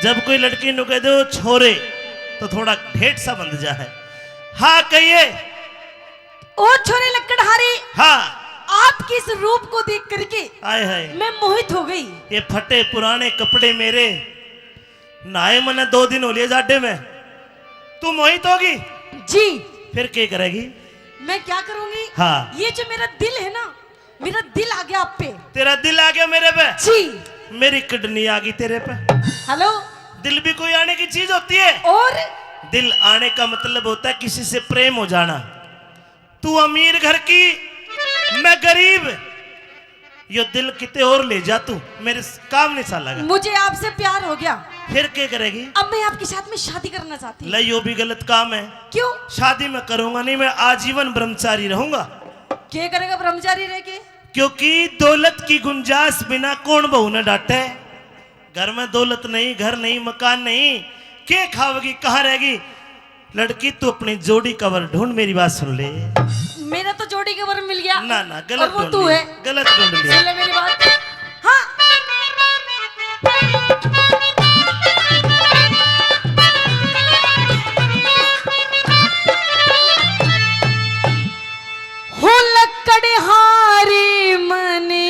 जब कोई लड़की नु कह दो छोरे तो थोड़ा ढेठ सा बंध जा है। हाँ कहिए। ओ छोरे लकड़हारे, हाँ आपके इस रूप को देख करके आए हाय मैं मोहित हो गई। ये फटे पुराने कपड़े मेरे नहाए मैंने 2 दिन हो लिए जाडे में, तू मोहित होगी? जी। फिर क्या करेगी? मैं क्या करूंगी? हाँ ये जो मेरा दिल है ना, मेरा दिल आ गया आप पे। तेरा दिल आ गया मेरे पे? जी। मेरी किडनी आ गई तेरे पे। हेलो। दिल भी कोई आने की चीज होती है? और दिल आने का मतलब होता है किसी से प्रेम हो जाना। तू अमीर घर की, मैं गरीब, यो दिल किते और ले जा, तू मेरे काम नहीं सा लगा। मुझे आपसे प्यार हो गया। फिर क्या करेगी? अब मैं आपके साथ में शादी करना चाहती हूँ। यो भी गलत काम है। क्यों? शादी मैं करूंगा नहीं, मैं आजीवन ब्रह्मचारी रहूंगा। क्या करेगा ब्रह्मचारी रह के? क्योंकि दौलत की गुंजाइश बिना कौन बहू न डांटे। घर में दौलत नहीं, घर नहीं, मकान नहीं, क्या खाओगी, कहाँ रहेगी? लड़की तू अपनी जोड़ी कवर ढूंढ, मेरी बात सुन ले। मेरा तो जोड़ी के वर मिल गया। ना ना और गलत वो ढूंढ तू लिया, है। गलत ढूंढ लिया। सुन ले मेरी बात। हाँ। हो लकड़हारी मने,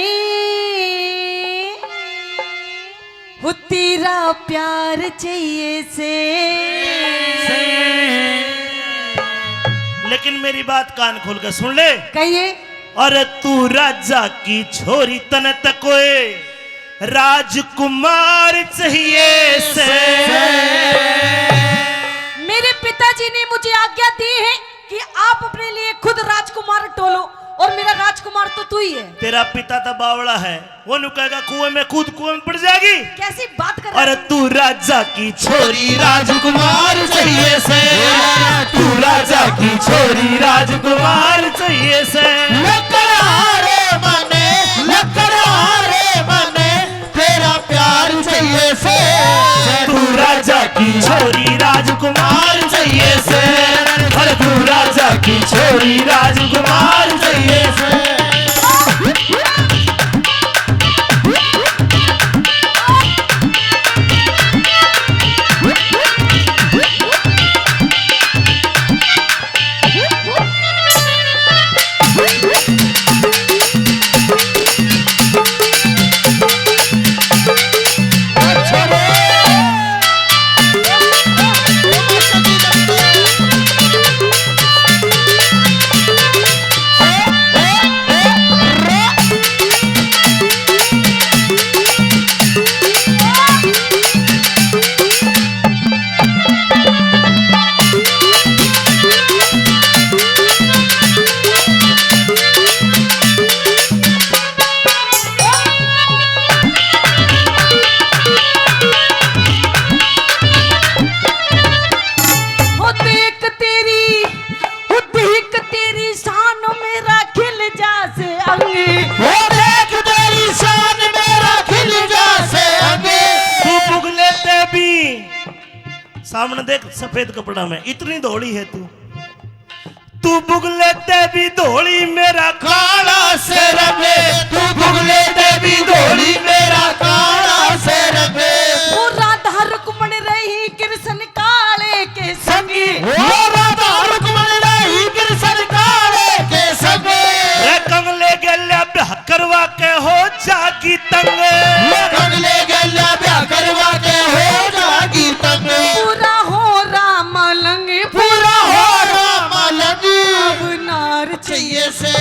हो तेरा प्यार चाहिए से। लेकिन मेरी बात कान खोल कर सुन ले। कहिए। अरे तू राजा की छोरी तन तकोए राजकुमार चाहिए से। मेरे पिताजी ने मुझे आज्ञा दी है कि आप अपने लिए खुद राजकुमार टोलो, और मेरा राजकुमार तो तू ही है। तेरा पिता तो बावड़ा है, वो नुकाएगा कुएं में, कूद कुएं में पड़ जाएगी। कैसी बात कर रहा है? अरे तू राजा की छोरी राजकुमार चाहिए से, तू राजा की छोरी राजकुमार चाहिए से। लकड़हारे मने तेरा प्यार चाहिए से, तू राजा की छोरी राजकुमार चाहिए से। अरे तू राजा की छोरी राजकुमार चाहिए से। सामने देख सफेद कपड़ा में इतनी धोली है तू बुगले ते भी धोली मेरा काला से रंगे, तू बुगले ते भी धोली मेरा काला से रंगे। वो राधा रुक्मण रही कृष्ण काले के संगी, वो राधा रुक्मण रही कृष्ण काले के संगे। रे कंगले गल्या ब्याह करवा के हो जागी तंग, कंगले गल्या ब्याह करवा के हो जागी तंग। पूरा हो राम लंग, पूरा हो राम लंग, अब नार चाहिए से।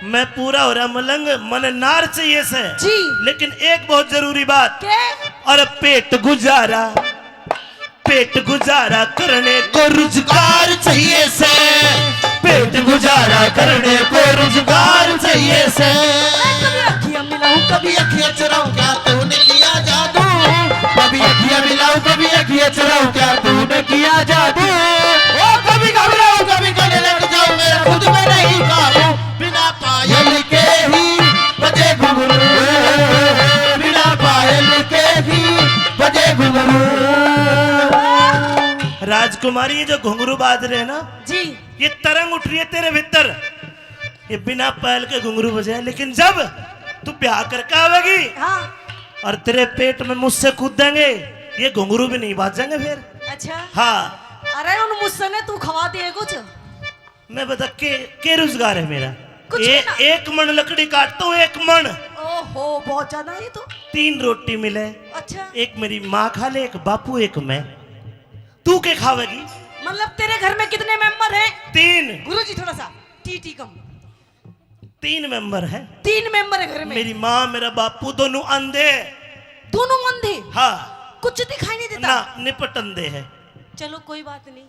मैं पूरा हो रहा मलंग, मन नार चाहिए से जी। लेकिन एक बहुत जरूरी बात, के? और पेट गुजारा करने को रोजगार चाहिए से, पेट गुजारा करने को रोजगार चाहिए से। कभी अखियां मिलाऊं, कभी अखियां चुराऊं, क्या तूने किया जादू? कभी अखियां मिलाऊं, कभी अखियां चुराऊं, क्या तूने किया जादू? ओ कभी घबराऊं, कभी गले लग जाऊं, मेरा खुद में नहीं काबू। बिना पायल के ही बजे घुंघरू, बिना पायल के ही बजे घुंघरू। राजकुमारी ये जो घुंघरू बाज रहे हैं ना जी। ये तरंग उठ रही है तेरे भीतर, ये बिना पैल के घुंघरू बजे। लेकिन जब तू ब्याह करके आवेगी हाँ। और तेरे पेट में मुझसे कूदेंगे ये घुंघरू भी नहीं बाजेंगे फिर। अच्छा हाँ अरे उन मुझसे ने तू खवा दिए कुछ मैं बता के रोजगार है मेरा। कुछ भी ना। एक मन लकड़ी काटता हूँ, एक मन। ओहो बहुत ज्यादा ये तो। 3 रोटी मिले, अच्छा एक मेरी माँ खा ले, एक बापू, एक मैं। तू क्या खावेगी? मतलब तेरे घर में कितने मेंबर हैं? 3। गुरुजी थोड़ा सा टी कम। 3 मेंबर है। 3 मेंबर है घर में। मेरी माँ मेरा बापू दोनों अंधे। दोनों अंधे? हाँ कुछ दिखाई नहीं देता ना, निपट अंधे है। चलो कोई बात नहीं।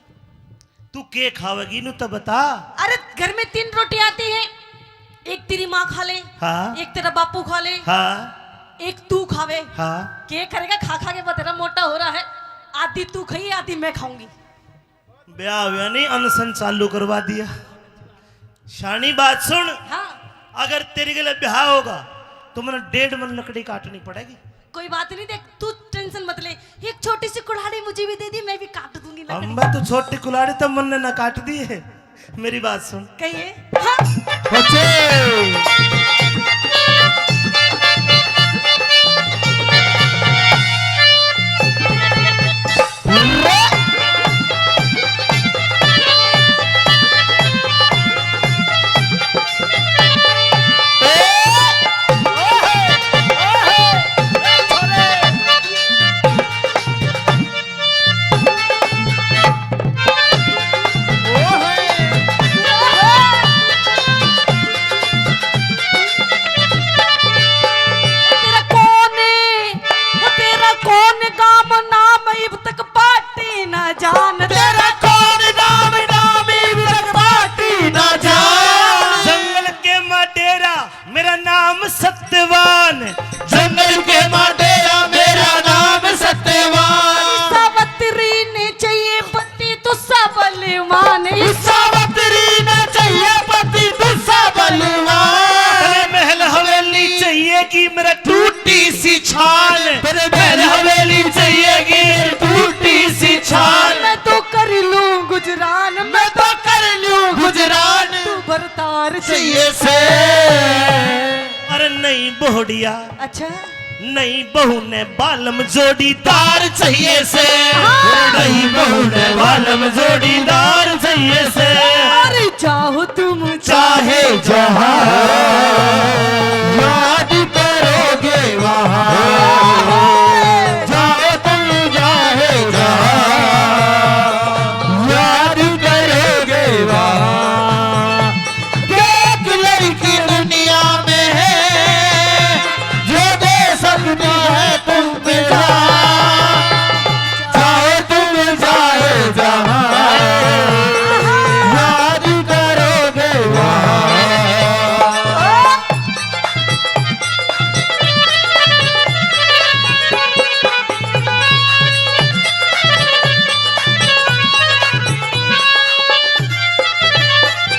तू के खावेगी नु तो बता। अरे घर में 3 रोटी आती है, एक तेरी माँ खा ले, हाँ एक तेरा बापू खा ले, हाँ एक तू खावे। हाँ के करेगा खा खा के तेरा मोटा हो रहा है। आधी तू खाई आधी मैं खाऊंगी। ब्याह हुआ नहीं, अनशन चालू करवा दिया। शानी बात सुन, हाँ अगर तेरे के लिए ब्याह होगा तो मैंने 1.5 मन लकड़ी काटनी पड़ेगी। कोई बात नहीं, देख तू टेंशन मत ले। एक छोटी सी कुल्हाड़ी मुझे भी दे दी, मैं भी काट दूंगी लकड़ी। अम्बा तू छोटी कुल्हाड़ी तो मन ने ना काट दी है। मेरी बात सुन। कहिए। हाँ जान तेरा कौन नाम नाम इब्रत बाटी ना जान। जंगल के मडेरा मेरा नाम सत्यवान। जंगल के माडेरा मेरा नाम सत्यवान। सावत्री ने चाहिए पति तो सबलवान। सावत्री ने चाहिए पति तो सबलवान। महल हवेली चाहिए कि मेरा टूटी सी छाल। तेरे महल हवेली चाहिए कि टूटी सी छाल। मैं तो कर लूं गुजरान, मैं तो कर लूं गुजरान। तू बरतार चाहिए से। अरे नहीं बोहड़िया, अच्छा नहीं बहू ने बालम जोड़ीदार चाहिए से। नहीं बहू ने बालम जोड़ीदार चाहिए से। अरे चाहो तुम चाहे जहां याद करोगे वहां। जाओ तुम चाहे जहां याद करोगे वहां। एक लड़की दुनिया में है जो दे सकती है तुम पे जान। चाहे तुम चाहे जहां याद करोगे वहां।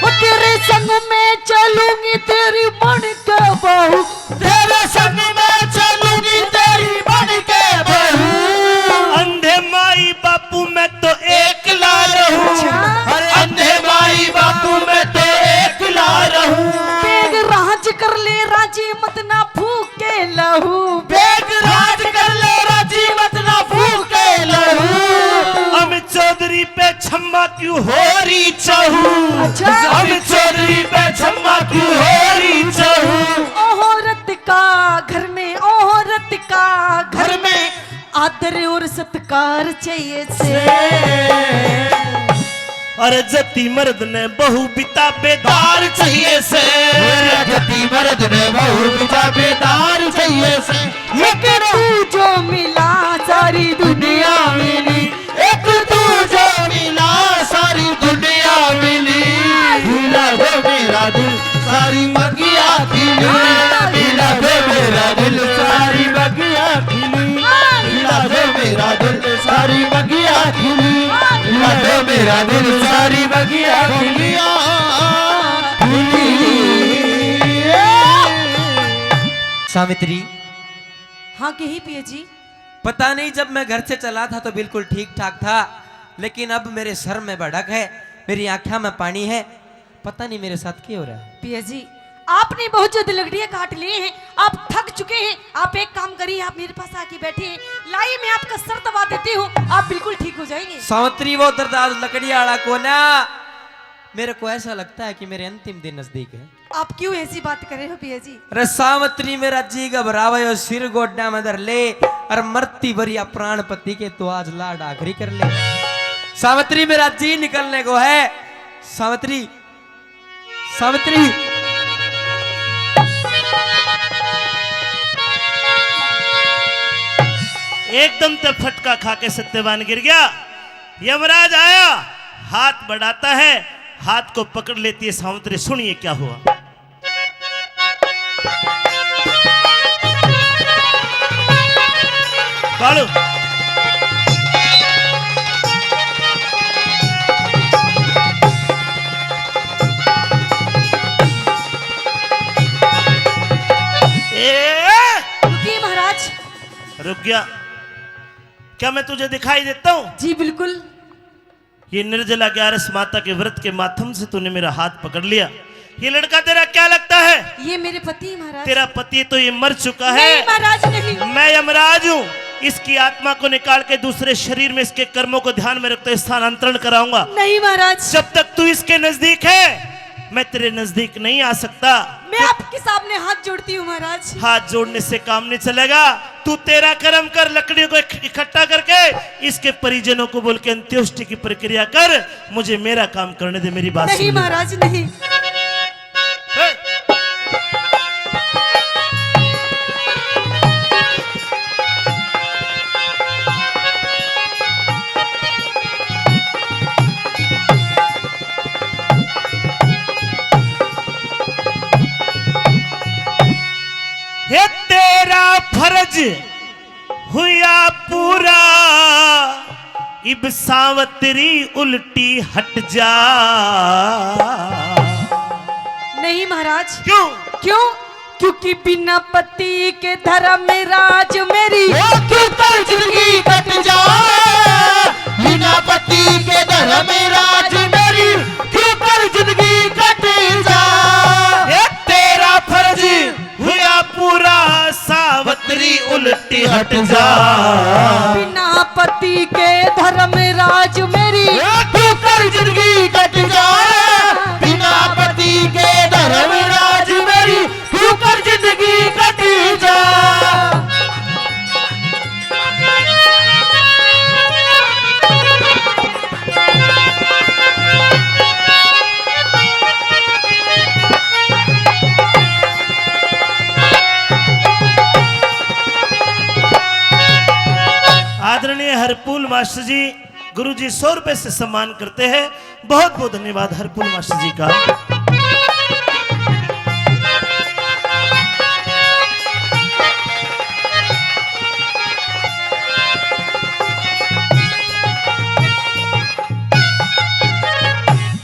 वो तेरे संग में चलूंगी तेरी बन के बहू। तेरे संग में चलूंगी तेरी बन के बहू। अंधे माई बापू मैं तो एकला रहूं। अरे अंधे माई बापू मैं तो एकला रहूं। बेग राज कर ले राजी मत ना फूके लहू। बेग राज कर ले राजी मत ना फूके लहू। हम चौधरी पे छम्मा क्यों हो होरी चहू। अच्छा। हम चोरी पे छम्मा क्यों होरी चहू। औरत का घर में, औरत का घर में आदर और सत्कार चाहिए से। अरे जति मर्द ने बहु बिता बेदार दार चाहिए से। जति मर्द ने बहु बिता बेदार चाहिए से। एक तू जो मिला सारी दुनिया मिली। एक तू जो मिला सारी दुनिया मिली। हिला दे मेरा दिल सारी बगिया खिली। हिला दे मेरा दिल सारी बगिया खिली। हिला दे मेरा दिल सारी बगिया खिली। हिला दे मेरा दिल सारी बगिया खिली। सावित्री, हाँ कही पिए जी। पता नहीं जब मैं घर से चला था तो बिल्कुल ठीक ठाक था, लेकिन अब मेरे सर में भड़क है, मेरी आंखों में पानी है। पता नहीं मेरे साथ क्या हो रहा है। पिया जी आपने बहुत ज्यादा लकड़ियां काट लिए हैं, आप थक चुके हैं। आप एक काम करिए, आप मेरे पास आके बैठिए, लाइए मैं आपका सर दबा देती हूँ, आप बिल्कुल ठीक हो जाएंगे। सावत्री वो दरदार लकड़ी आड़ा को ना, मेरे को ऐसा लगता है कि मेरे अंतिम दिन नजदीक है। आप क्यों ऐसी बात कर रहे हो भैया जी? अरे सावत्री मेरा जी घबरावे और सिर गोड्डा में धर ले और मरती भरिया प्राणपति के तो आज लाड आखिरी कर ले। सावत्री मेरा जी निकलने को है। सावत्री सावत्री एकदम ते फटका खा के सत्यवान गिर गया। यमराज आया, हाथ बढ़ाता है, हाथ को पकड़ लेती है सावित्री। सुनिए क्या हुआ। कालू रुकिए महाराज। रुक गया? क्या मैं तुझे दिखाई देता हूं? जी बिल्कुल। ये निर्जला 11 माता के व्रत के माध्यम से तूने मेरा हाथ पकड़ लिया। ये लड़का तेरा क्या लगता है? ये मेरे पति हैं महाराज। तेरा पति तो ये मर चुका है। नहीं महाराज नहीं। मैं यमराज हूँ। इसकी आत्मा को निकाल के दूसरे शरीर में इसके कर्मों को ध्यान में रखते हुए स्थानांतरण कराऊंगा। नहीं महाराज। जब तक तू इसके नजदीक है मैं तेरे नजदीक नहीं आ सकता। मैं आपके सामने हाथ जोड़ती हूँ महाराज। हाथ जोड़ने से काम नहीं चलेगा। तू तेरा कर्म कर, लकड़ियों को इकट्ठा करके इसके परिजनों को बोल के अंत्योष्टि की प्रक्रिया कर। मुझे मेरा काम करने दे। मेरी बात नहीं सुन ले। महाराज नहीं। हे तेरा फर्ज हुआ पूरा, इब सावत्री उल्टी हट जा। नहीं महाराज। क्यों? क्यों? क्योंकि बिना पति के धर्म में राज मेरी क्यों कर जिंदगी कट जा। बिना पति के धर्म में राज मेरी क्यों कर जिंदगी कट जा। ये तेरा फर्ज हुआ पूरा, सावत्री उल्टी हट जा। बिना पति के धर्म में राज मेरी क्यों कर जिंदगी कट जा। बिना पति के धर्म में राज मेरी क्यों कर जिंदगी कट जा। आदरणीय हरपुल मास्टर जी, गुरुजी 100 रुपए से सम्मान करते हैं। बहुत बहुत धन्यवाद हरपुल मास्टर जी का।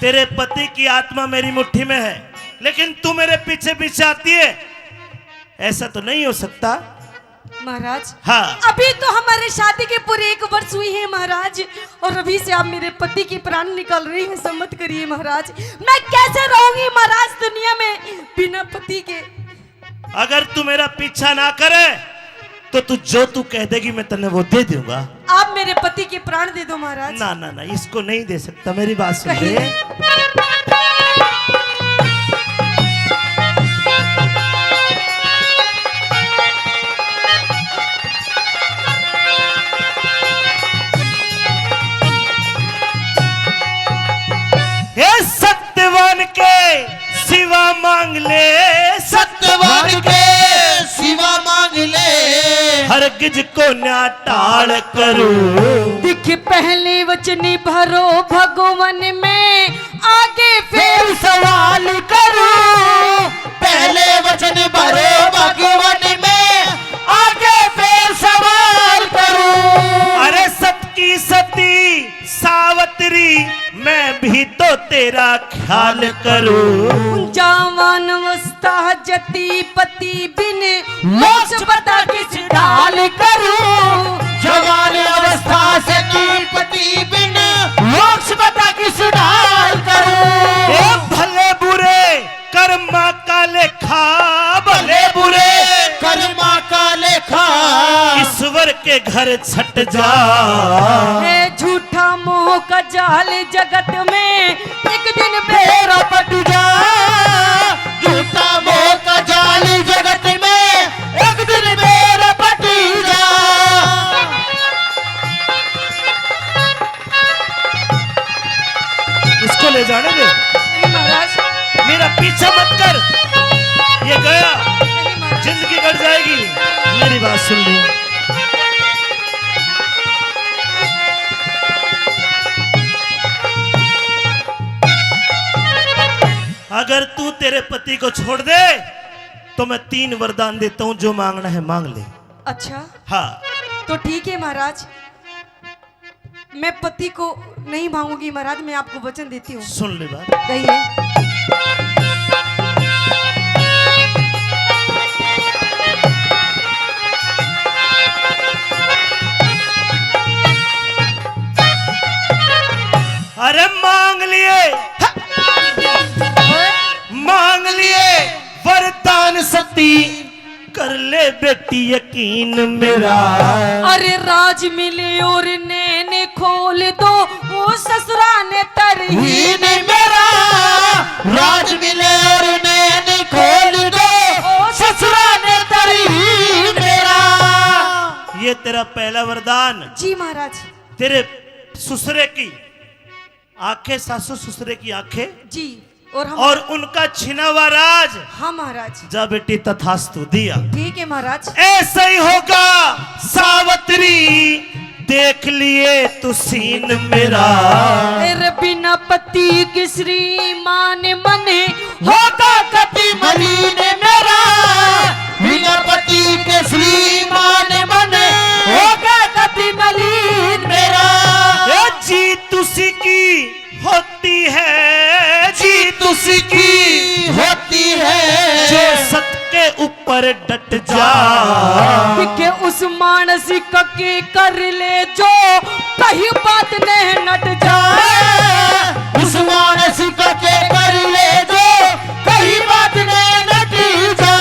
तेरे पति की आत्मा मेरी मुट्ठी में है, लेकिन तू मेरे पीछे पीछे आती है। ऐसा तो नहीं हो सकता महाराज। हाँ। अभी तो हमारे शादी के पूरे 1 वर्ष हुई है महाराज, और अभी से आप मेरे पति की प्राण निकाल रही हैं। सम्मत करिए महाराज। मैं कैसे रहूंगी महाराज दुनिया में बिना पति के? अगर तू मेरा पीछा ना करे तो तू जो तू कह देगी मैं तन्ने वो दे दूंगा। आप मेरे पति के प्राण दे दो महाराज। ना ना ना, इसको नहीं दे सकता। मेरी बात सुन ले। हे सत्यवान के सिवा मांग ले, सत्यवान के सिवा मांग ले। हरगिज को न्या टाल करो। दिख पहले वचनी भरो भगवान में, आगे फिर सवाल करूं। पहले वचन भरो भगवान में, आगे फिर सवाल करूं। अरे सत की सती सावत्री, मैं भी तो तेरा ख्याल करूं। जवान अवस्था जति पति बिन मोक्ष पता किस ढाल करूं। जवान अवस्था से पति बिन मोक्ष पता किस ढाल करूं। भले बुरे कर्मा काले के घर छट जा। है झूठा मोह का जाल जगत में एक दिन बेरा पट जा। झूठा मोह का जाल जगत में एक दिन मेरा पट जा। इसको ले जाने दे, नहीं महाराज, मेरा पीछा मत कर, ये गया, नहीं महाराज। जिंदगी कट जाएगी। मेरी बात सुन ली, अगर तू तेरे पति को छोड़ दे तो मैं 3 वरदान देता हूं, जो मांगना है मांग ले। अच्छा हाँ, तो ठीक है महाराज, मैं पति को नहीं मांगूंगी महाराज, मैं आपको वचन देती हूँ। सुन ले बात। कहिए। अरे मांग लिए, मांग लिए वरदान सती, कर ले बेटी यकीन मेरा। अरे राज मिले और नैने खोल दो, वो ससुरा ने तरहीन हीन मेरा राज मिले और नैन खोल दो, ससुरा ने तरहीन मेरा। ये तेरा पहला वरदान। जी महाराज। तेरे ससुरे की आंखें, सासू ससुरे की आंखें, जी हम और उनका छिना हुआ राज। हाँ महाराज। जा बेटी, तथास्तु दिया। ठीक है महाराज। ऐसा ही होगा सावित्री, देख लिए तू सीन मेरा। तेरे बिना पति की श्रीमान मने होगा कति मलिन मेरा, बिना पति के श्रीमान मन होगा कति मलिन मेरा। ए जीत उसी की होती है, जीत उसी की होती है जो सत के ऊपर डट जा। के उस मानसिक की कर ले जो कहीं बात नहीं नट जा। उस मानसिक के कर ले जो कहीं बात नहीं नट जा।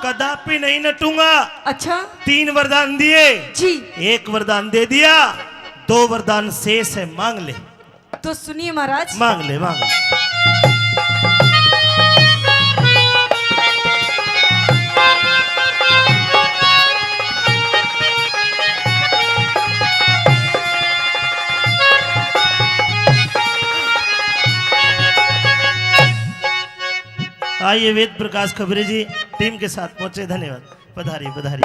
कदापि नहीं नटूंगा। अच्छा 3 वरदान दिए, जी, 1 वरदान दे दिया, 2 वरदान शेष है, मांग ले। तो सुनिए महाराज। मांग ले, मांग ले। आइए वेद प्रकाश खबरी जी टीम के साथ पहुंचे, धन्यवाद। पधारी पधारी।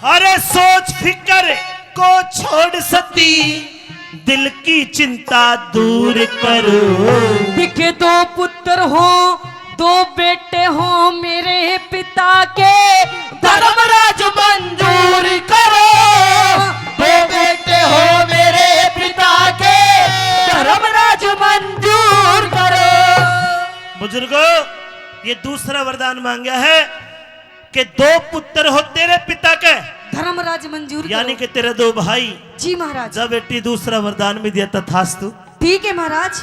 अरे सोच फिकर को छोड़ सती, दिल की चिंता दूर करो। दिखे 2 पुत्र हो, 2 बेटे हो मेरे पिता के, धर्मराज मंजूर करो। 2 बेटे हो मेरे पिता के, धर्मराज मंजूर करो। बुजुर्गों, ये दूसरा वरदान मांगा है कि 2 पुत्र हो तेरे पिता के, धर्मराज मंजूर करो। यानी कि तेरे 2 भाई। जी महाराज। जब बेटी दूसरा वरदान में दिया तथास्तु। ठीक है महाराज।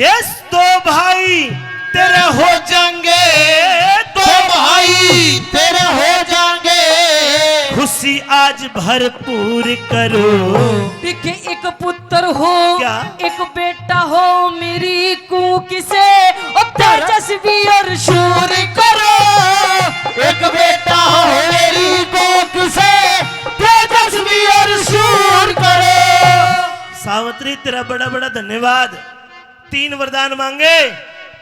यस, 2 भाई तेरे हो जाएंगे, 2 भाई तेरे हो जाएंगे, खुशी आज भरपूर करो। देखे 1 पुत्र हो, क्या? 1 बेटा हो मेरी कूक से, और तेजस्वी और शूर करो। 1 बेटा हो मेरी कोख से, तेजस्वी और शूर करो। सावित्री तेरा बड़ा बड़ा धन्यवाद। 3 वरदान मांगे,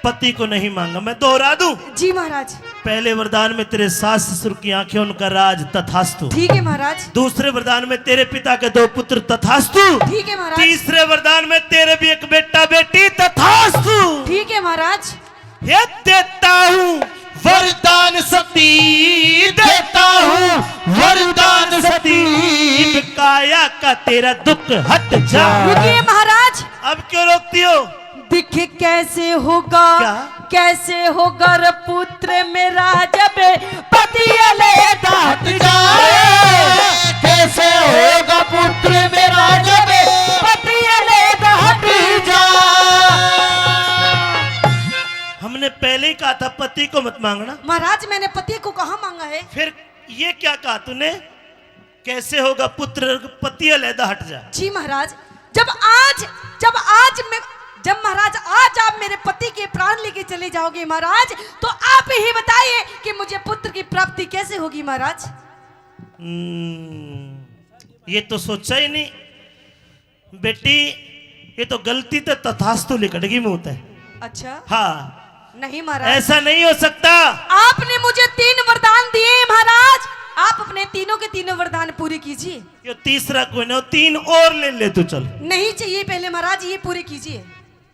पति को नहीं मांगा। मैं दोहरा दूं। जी महाराज। पहले वरदान में तेरे सास ससुर की आंखें, उनका राज, तथास्तु। ठीक है महाराज। दूसरे वरदान में तेरे पिता के 2 पुत्र, तथास्तु। ठीक है महाराज। तीसरे वरदान में तेरे भी 1 बेटा बेटी, तथास्तु। ठीक है महाराज। ये देता हूँ वरदान सती, देता हूँ वरदान सती, काया का तेरा दुख हट जा। रुकिए महाराज। अब क्यों रोकती हो? दिखे कैसे होगा, क्या? कैसे होगा रे पुत्र मेरा जब पति लेता हट जाए, कैसे होगा पुत्र मेरा जब तूने पहले ही कहा था पति को मत मांगना, महाराज मैंने पति को कहाँ मांगा है? फिर ये क्या कहा तूने? कैसे होगा पुत्र पति अलहदा हट जा। जी महाराज, जब महाराज आज आप मेरे पति के प्राण लेके चले जाओगे महाराज, तो आप ही बताइए कि मुझे पुत्र की प्राप्ति कैसे होगी महाराज? ये तो सोचा ही नहीं बेटी, ये तो गलती तो तथास्तु लिखड़गी मुंह है। अच्छा हाँ नहीं महाराज, ऐसा नहीं हो सकता। आपने मुझे 3 वरदान दिए महाराज, आप अपने तीनों के तीनों वरदान पूरे कीजिए। ये तीसरा कोई ना, 3 और ले ले तू, चल। नहीं चाहिए पहले महाराज, ये पूरे कीजिए।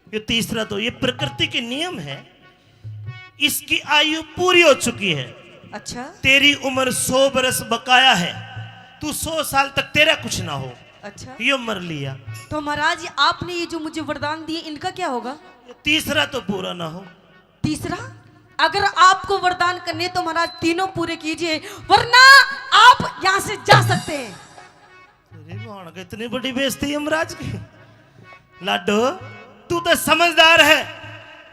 ये तीसरा तो ये प्रकृति के नियम है, इसकी आयु पूरी हो चुकी है। अच्छा तेरी उम्र 100 बरस बकाया है, तू 100 साल तक तेरा कुछ ना हो, अच्छा ये मर लिया। तो महाराज आपने ये जो मुझे वरदान दिए इनका क्या होगा? ये तीसरा तो पूरा ना हो। तीसरा, अगर आपको वरदान करने तो महाराज तीनों पूरे कीजिए, वरना आप यहाँ से जा सकते हैं। अरे मान के इतनी बड़ी बेइज्जती यमराज की। लाडो तू तो समझदार है,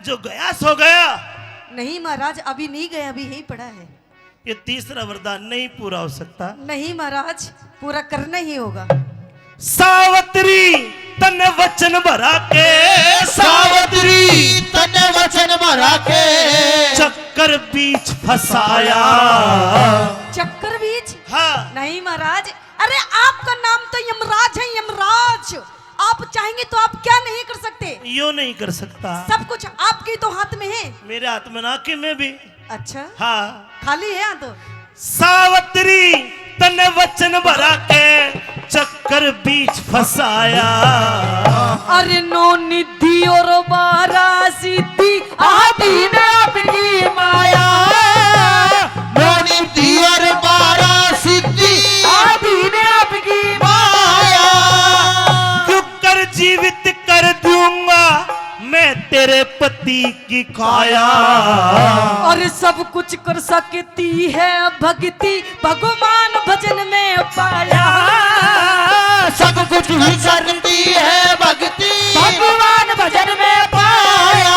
जो गया सो गया। नहीं महाराज, अभी नहीं गया, अभी यही पड़ा है। ये तीसरा वरदान नहीं पूरा हो सकता। नहीं महाराज, पूरा करना ही होगा। सावत्री तन वचन भरा के, सावत्री तने वचन भरा के, चक्कर बीच फसाया। चक्कर बीच? हाँ नहीं महाराज, अरे आपका नाम तो यमराज है, यमराज। आप चाहेंगे तो आप क्या नहीं कर सकते? यो नहीं कर सकता, सब कुछ आपके तो हाथ में है। मेरे हाथ में ना कि मैं भी। अच्छा हाँ खाली है तो। सावत्री तने वचन भरा के, चक्कर बीच फसाया। अरे 9 निधि और 12 सिद्धि आदि ने आपकी माया, 9 निधि और 12 सिद्धि आदि ने आपकी माया। क्यों कर जीवित कर दूंगा मैं तेरे पति की काया। और सब कुछ कर सकती है भक्ति, भगवान भजन में पाया। सब कुछ ही करती है भक्ति, भगवान भजन में पाया।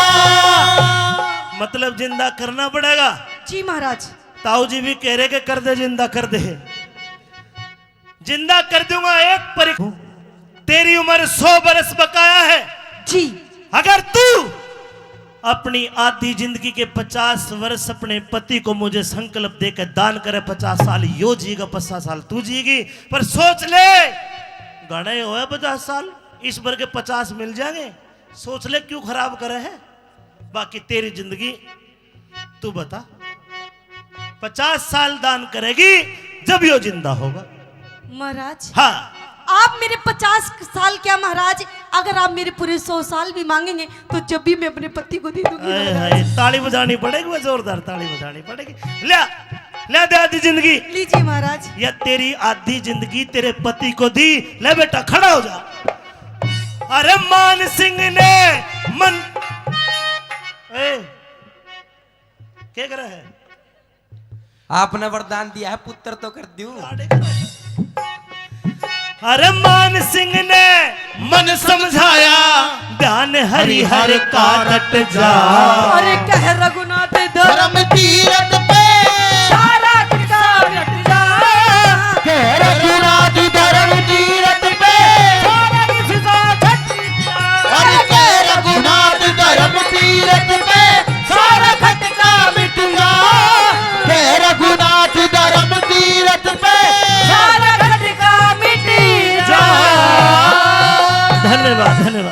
मतलब जिंदा करना पड़ेगा। जी महाराज। ताऊ जी भी कह रहे कि कर दे, जिंदा कर दे। जिंदा कर दूंगा एक परीक्षा। तेरी उम्र 100 बरस बकाया है। जी अगर तू अपनी आधी जिंदगी के 50 वर्ष अपने पति को मुझे संकल्प देकर दान करे, 50 साल यो जीगा, 50 साल तू जीगी। पर सोच ले, गणे हो 50 साल, इस भर के 50 मिल जाएंगे। सोच ले क्यों खराब करे है। बाकी तेरी जिंदगी तू बता, 50 साल दान करेगी जब यो जिंदा होगा। महाराज, हाँ आप मेरे 50 साल क्या महाराज, अगर आप मेरे पूरे 100 साल भी मांगेंगे तो जब भी मैं अपने पति को दे दूंगी। हाय हाय, ताली बजानी पड़ेगी, वो जोरदार ताली बजानी पड़ेगी। ले ले दे आधी जिंदगी। लीजिए महाराज। या तेरी आधी जिंदगी तेरे पति को दी। ले बेटा खड़ा हो जा। अरे मान सिंह ने मन क्या कर रहा है? आपने वरदान दिया है, पुत्र तो कर दूं। अरे मान सिंह ने मन समझाया, ध्यान हरि हर का रट जा। अरे कह रघुनाथ धर्म तीरथ पे सारा किस्सा रट जा। कह रघुनाथ धर्म तीरथ पे सारा किस्सा रट जा। अरे कह रघुनाथ धर्म तीरथ पे सारा खटका मिट जा। कह रघुनाथ धर्म तीरथ पे सारा खटका मिट जा। धन्यवाद धन्यवाद।